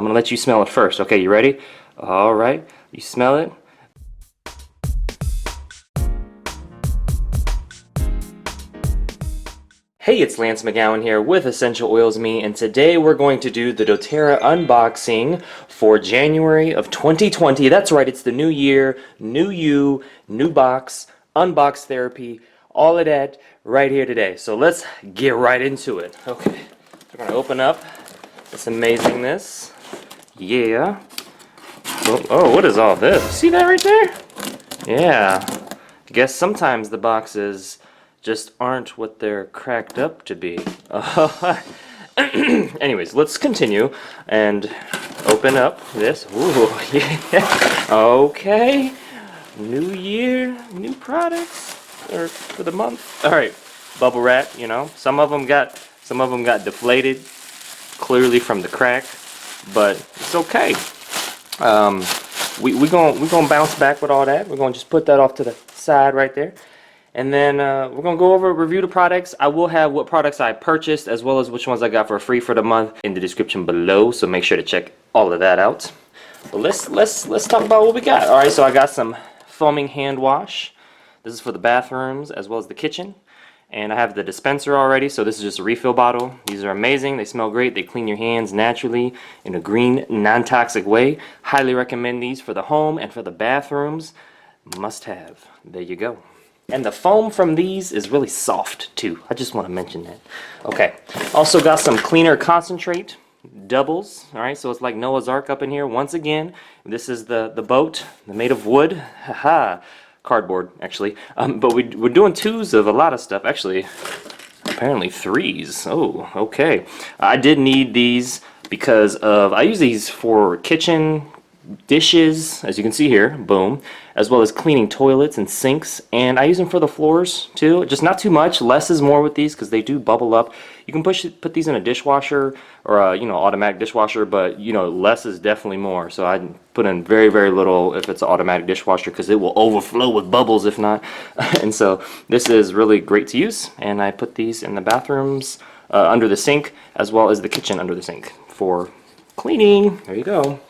gonna let you smell it first. Okay, you ready? All right, you smell it. Hey, it's Lance McGowan here with Essential Oils Me, and today we're going to do the doTERRA unboxing for January of 2020. That's right, it's the new year, new you, new box, unbox therapy, all of that right here today. So let's get right into it. Okay, we're gonna open up this amazingness. Yeah. Oh, what is all this? See that right there? Yeah. I guess sometimes the boxes just aren't what they're cracked up to be. Anyways, let's continue and open up this. Ooh, yeah. Okay. New year, new products or for the month. All right. Bubble wrap, you know. Some of them got deflated clearly from the crack, but it's okay. We gonna bounce back with all that. We're gonna just put that off to the side right there. And then we're going to go over, review the products. I will have what products I purchased as well as which ones I got for free for the month in the description below. So make sure to check all of that out. But let's talk about what we got. All right, so I got some foaming hand wash. This is for the bathrooms as well as the kitchen. And I have the dispenser already, so this is just a refill bottle. These are amazing. They smell great. They clean your hands naturally in a green, non-toxic way. Highly recommend these for the home and for the bathrooms. Must have. There you go. And the foam from these is really soft too. I just want to mention that. Okay. Also got some cleaner concentrate doubles. Alright, so it's like Noah's Ark up in here. Once again, this is the boat made of wood. Haha. Cardboard, actually. But we're doing twos of a lot of stuff. Actually, apparently threes. Oh, okay. I did need these because I use these for kitchen dishes, as you can see here, boom, as well as cleaning toilets and sinks, and I use them for the floors too. Just not too much. Less is more with these because they do bubble up. You can put these in a dishwasher or a automatic dishwasher, but less is definitely more. So I put in very, very little if it's an automatic dishwasher because it will overflow with bubbles if not. And so this is really great to use, and I put these in the bathrooms under the sink as well as the kitchen under the sink for cleaning. There you go.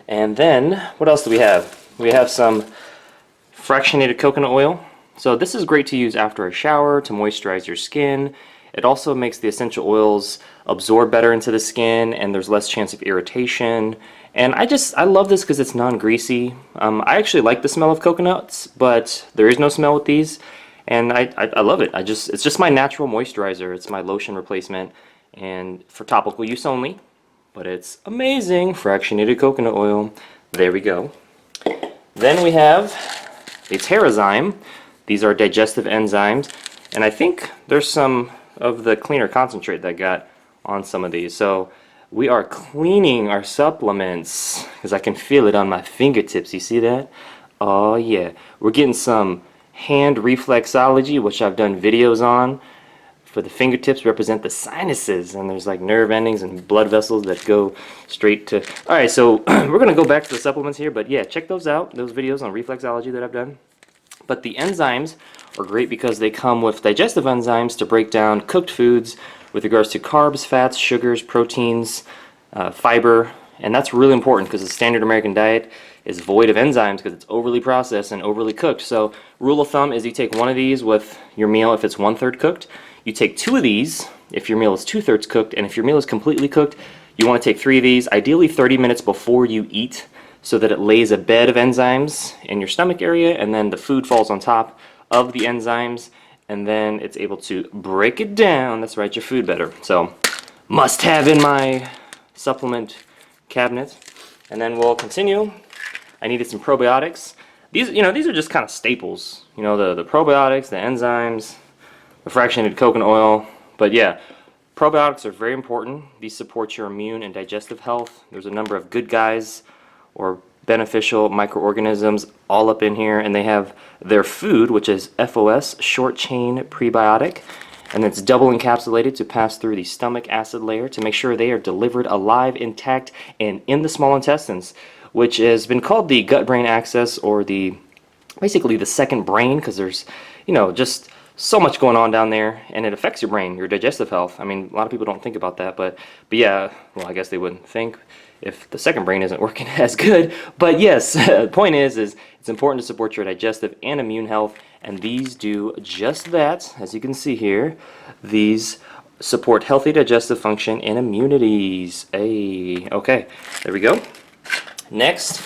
And then, what else do we have? We have some fractionated coconut oil. So this is great to use after a shower to moisturize your skin. It also makes the essential oils absorb better into the skin, and there's less chance of irritation. And I love this because it's non-greasy. I actually like the smell of coconuts, but there is no smell with these. And I love it. It's just my natural moisturizer. It's my lotion replacement, and for topical use only. But it's amazing. Fractionated coconut oil. There we go. Then we have the TerraZyme. These are digestive enzymes. And I think there's some of the cleaner concentrate that got on some of these. So we are cleaning our supplements because I can feel it on my fingertips. You see that? Oh yeah. We're getting some hand reflexology, which I've done videos on. For the fingertips represent the sinuses, and there's like nerve endings and blood vessels that go straight to... Alright, so we're going to go back to the supplements here, but yeah, check those out, those videos on reflexology that I've done. But the enzymes are great because they come with digestive enzymes to break down cooked foods with regards to carbs, fats, sugars, proteins, fiber, and that's really important because the standard American diet is void of enzymes because it's overly processed and overly cooked. So rule of thumb is you take one of these with your meal if it's 1/3 cooked. You take 2 of these if your meal is 2/3 cooked, and if your meal is completely cooked, you want to take 3 of these, ideally 30 minutes before you eat, so that it lays a bed of enzymes in your stomach area, and then the food falls on top of the enzymes, and then it's able to break it down. That's right, your food better. So, must have in my supplement cabinet. And then we'll continue. I needed some probiotics. These are just kind of staples. The probiotics, the enzymes, the fractionated coconut oil. But yeah, probiotics are very important. These support your immune and digestive health. There's a number of good guys or beneficial microorganisms all up in here, and they have their food, which is FOS, short chain prebiotic, and it's double encapsulated to pass through the stomach acid layer to make sure they are delivered alive, intact, and in the small intestines, which has been called the gut-brain axis, or basically the second brain, because there's just so much going on down there, and it affects your brain, your digestive health. I mean, a lot of people don't think about that, but yeah, well, I guess they wouldn't think if the second brain isn't working as good. But yes, the point is it's important to support your digestive and immune health, and these do just that. As you can see here, these support healthy digestive function and immunities. Hey, okay, there we go. Next,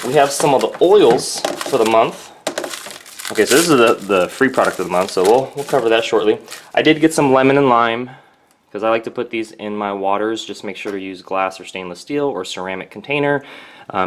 we have some of the oils for the month. Okay, so this is the free product of the month, so we'll cover that shortly. I did get some lemon and lime, because I like to put these in my waters. Just make sure to use glass or stainless steel or ceramic container.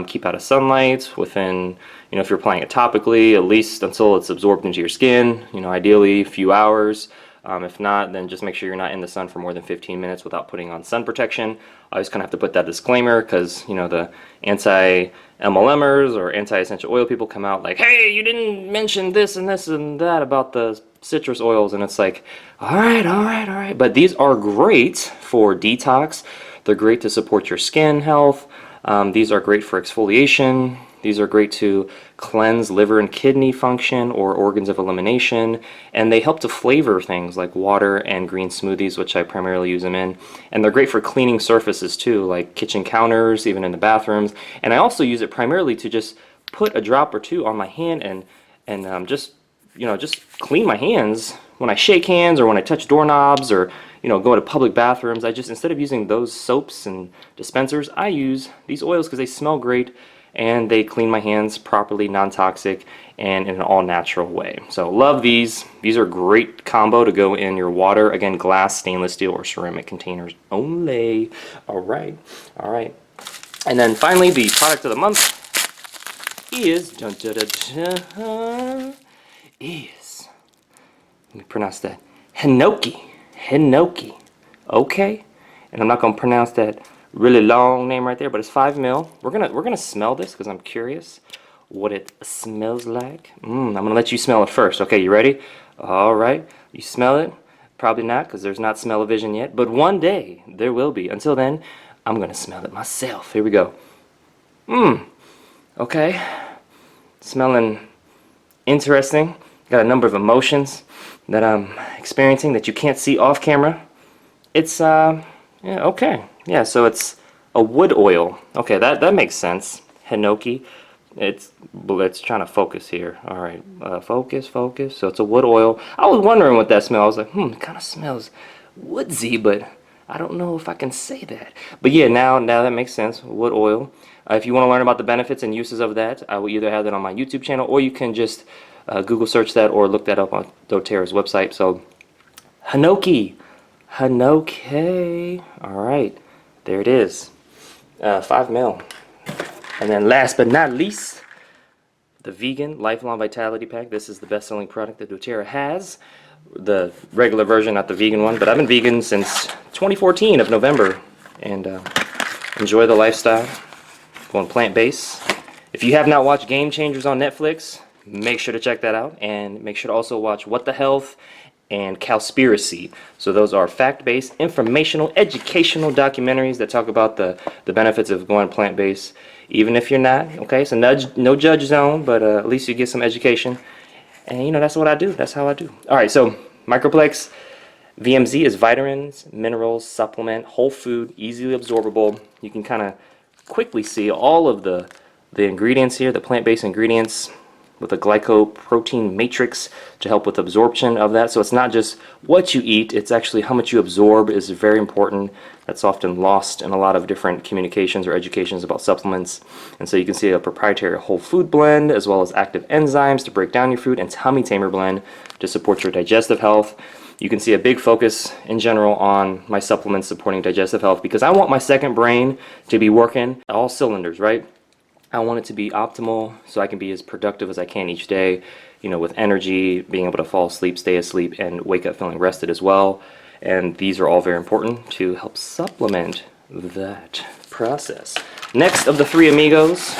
Keep out of sunlight within, if you're applying it topically, at least until it's absorbed into your skin, ideally a few hours. If not, then just make sure you're not in the sun for more than 15 minutes without putting on sun protection. I always kind of have to put that disclaimer because, the anti-MLMers or anti-essential oil people come out like, hey, you didn't mention this and this and that about the citrus oils. And it's like, all right. But these are great for detox. They're great to support your skin health. These are great for exfoliation. These are great to cleanse liver and kidney function or organs of elimination, and they help to flavor things like water and green smoothies, which I primarily use them in. And they're great for cleaning surfaces too, like kitchen counters, even in the bathrooms. And I also use it primarily to just put a drop or two on my hand and just clean my hands when I shake hands or when I touch doorknobs or go to public bathrooms. I just, instead of using those soaps and dispensers, I use these oils because they smell great and they clean my hands properly, non-toxic, and in an all-natural way. So love these. These are great combo to go in your water. Again, glass, stainless steel, or ceramic containers only. All right. And then finally, the product of the month is let me pronounce that, Hinoki. Okay, and I'm not gonna pronounce that really long name right there, but it's 5 ml. We're gonna smell this because I'm curious what it smells like. I'm gonna let you smell it first. Okay, you ready? All right, you smell it? Probably not, because there's not smell-o-vision yet, but one day there will be. Until then, I'm gonna smell it myself. Here we go. Okay, smelling interesting. Got a number of emotions that I'm experiencing that you can't see off camera. It's yeah, okay. Yeah, so it's a wood oil. Okay, that makes sense. Hinoki. It's trying to focus here. All right, focus. So it's a wood oil. I was wondering what that smells. I was like, it kind of smells woodsy, but I don't know if I can say that. But yeah, now that makes sense. Wood oil. If you want to learn about the benefits and uses of that, I will either have that on my YouTube channel, or you can just Google search that or look that up on doTERRA's website. So Hinoki. All right. There it is, 5 ml. And then last but not least, the vegan lifelong vitality pack. This is the best-selling product that doTERRA has. The regular version, not the vegan one, but I've been vegan since 2014 of November, and enjoy the lifestyle, going plant-based. If you have not watched Game Changers on Netflix, make sure to check that out, and make sure to also watch What the Health and Cowspiracy. So those are fact-based, informational, educational documentaries that talk about the benefits of going plant-based, even if you're not. Okay, so no judge zone, but at least you get some education. And that's what I do. That's how I do. All right, so Microplex VMZ is vitamins, minerals, supplement, whole food, easily absorbable. You can kind of quickly see all of the ingredients here, the plant-based ingredients, with a glycoprotein matrix to help with absorption of that. So it's not just what you eat, it's actually how much you absorb is very important. That's often lost in a lot of different communications or educations about supplements. And so you can see a proprietary whole food blend, as well as active enzymes to break down your food, and tummy tamer blend to support your digestive health. You can see a big focus in general on my supplements supporting digestive health, because I want my second brain to be working all cylinders, right? I want it to be optimal so I can be as productive as I can each day, with energy, being able to fall asleep, stay asleep, and wake up feeling rested as well. And these are all very important to help supplement that process. Next of the three amigos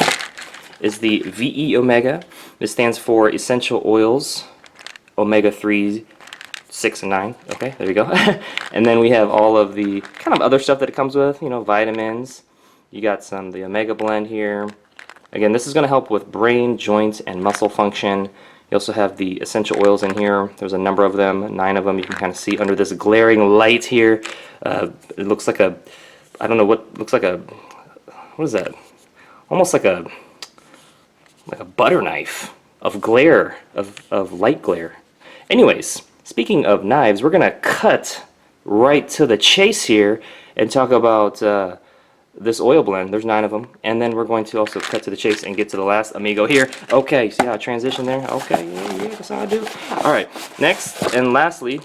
is the VE Omega. This stands for Essential Oils, Omega 3, 6, and 9. Okay, there you go. And then we have all of the kind of other stuff that it comes with, vitamins. You got the Omega blend here. Again, this is going to help with brain, joints, and muscle function. You also have the essential oils in here. There's a number of them, 9 of them. You can kind of see under this glaring light here. It looks like a, I don't know what, looks like a, what is that? Almost like a butter knife of glare, of light glare. Anyways, speaking of knives, we're gonna cut right to the chase here and talk about this oil blend. There's 9 of them, and then we're going to also cut to the chase and get to the last amigo here. Okay, see how I transition there? Okay, yeah, that's how I do. All right, next and lastly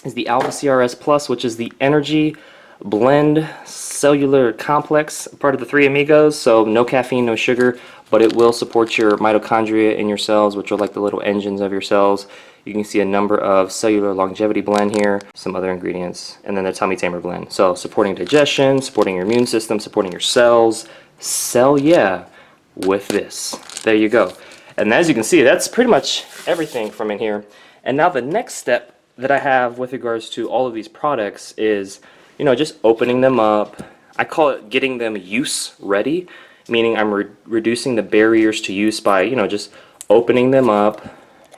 is the Alpha CRS Plus, which is the Energy Blend Cellular Complex, part of the 3 amigos. So no caffeine, no sugar, but it will support your mitochondria in your cells, which are like the little engines of your cells. You can see a number of cellular longevity blend here, some other ingredients, and then the tummy tamer blend. So supporting digestion, supporting your immune system, supporting your cells. Cell yeah with this. There you go. And as you can see, that's pretty much everything from in here. And now the next step that I have with regards to all of these products is, you know, just opening them up. I call it getting them use ready, meaning I'm reducing the barriers to use by, you know, just opening them up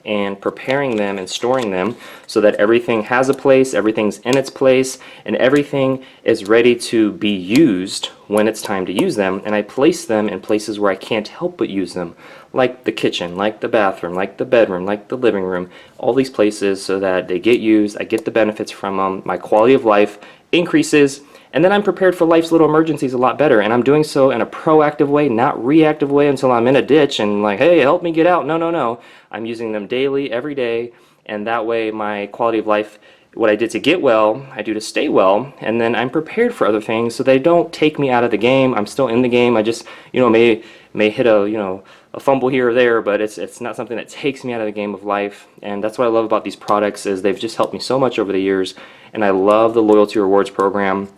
and preparing them and storing them so that everything has a place, everything's in its place, and everything is ready to be used when it's time to use them. And I place them in places where I can't help but use them, like the kitchen, like the bathroom, like the bedroom, like the living room, all these places so that they get used, I get the benefits from them, my quality of life increases, and then I'm prepared for life's little emergencies a lot better. And I'm doing so in a proactive way, not reactive way until I'm in a ditch and like, hey, help me get out. No, no, no. I'm using them daily, every day, and that way my quality of life, what I did to get well, I do to stay well, and then I'm prepared for other things so they don't take me out of the game. I'm still in the game. I just, you know, may hit a, you know, a fumble here or there, but it's not something that takes me out of the game of life. And that's what I love about these products, is they've just helped me so much over the years. And I love the loyalty rewards program.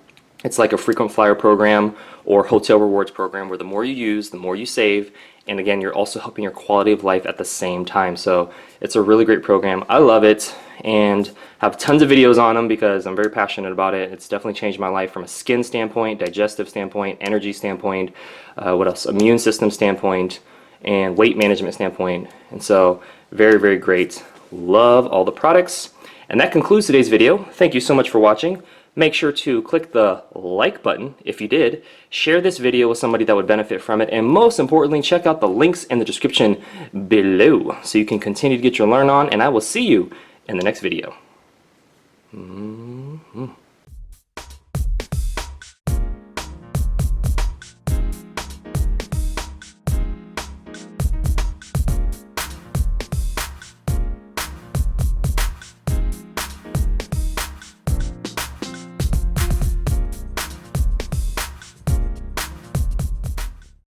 It's like a frequent flyer program or hotel rewards program where the more you use, the more you save. And again, you're also helping your quality of life at the same time. So it's a really great program. I love it and have tons of videos on them because I'm very passionate about it. It's definitely changed my life from a skin standpoint, digestive standpoint, energy standpoint, what else? Immune system standpoint, and weight management standpoint. And so very, very great. Love all the products. And that concludes today's video. Thank you so much for watching. Make sure to click the like button if you did, share this video with somebody that would benefit from it, and most importantly, check out the links in the description below so you can continue to get your learn on, and I will see you in the next video.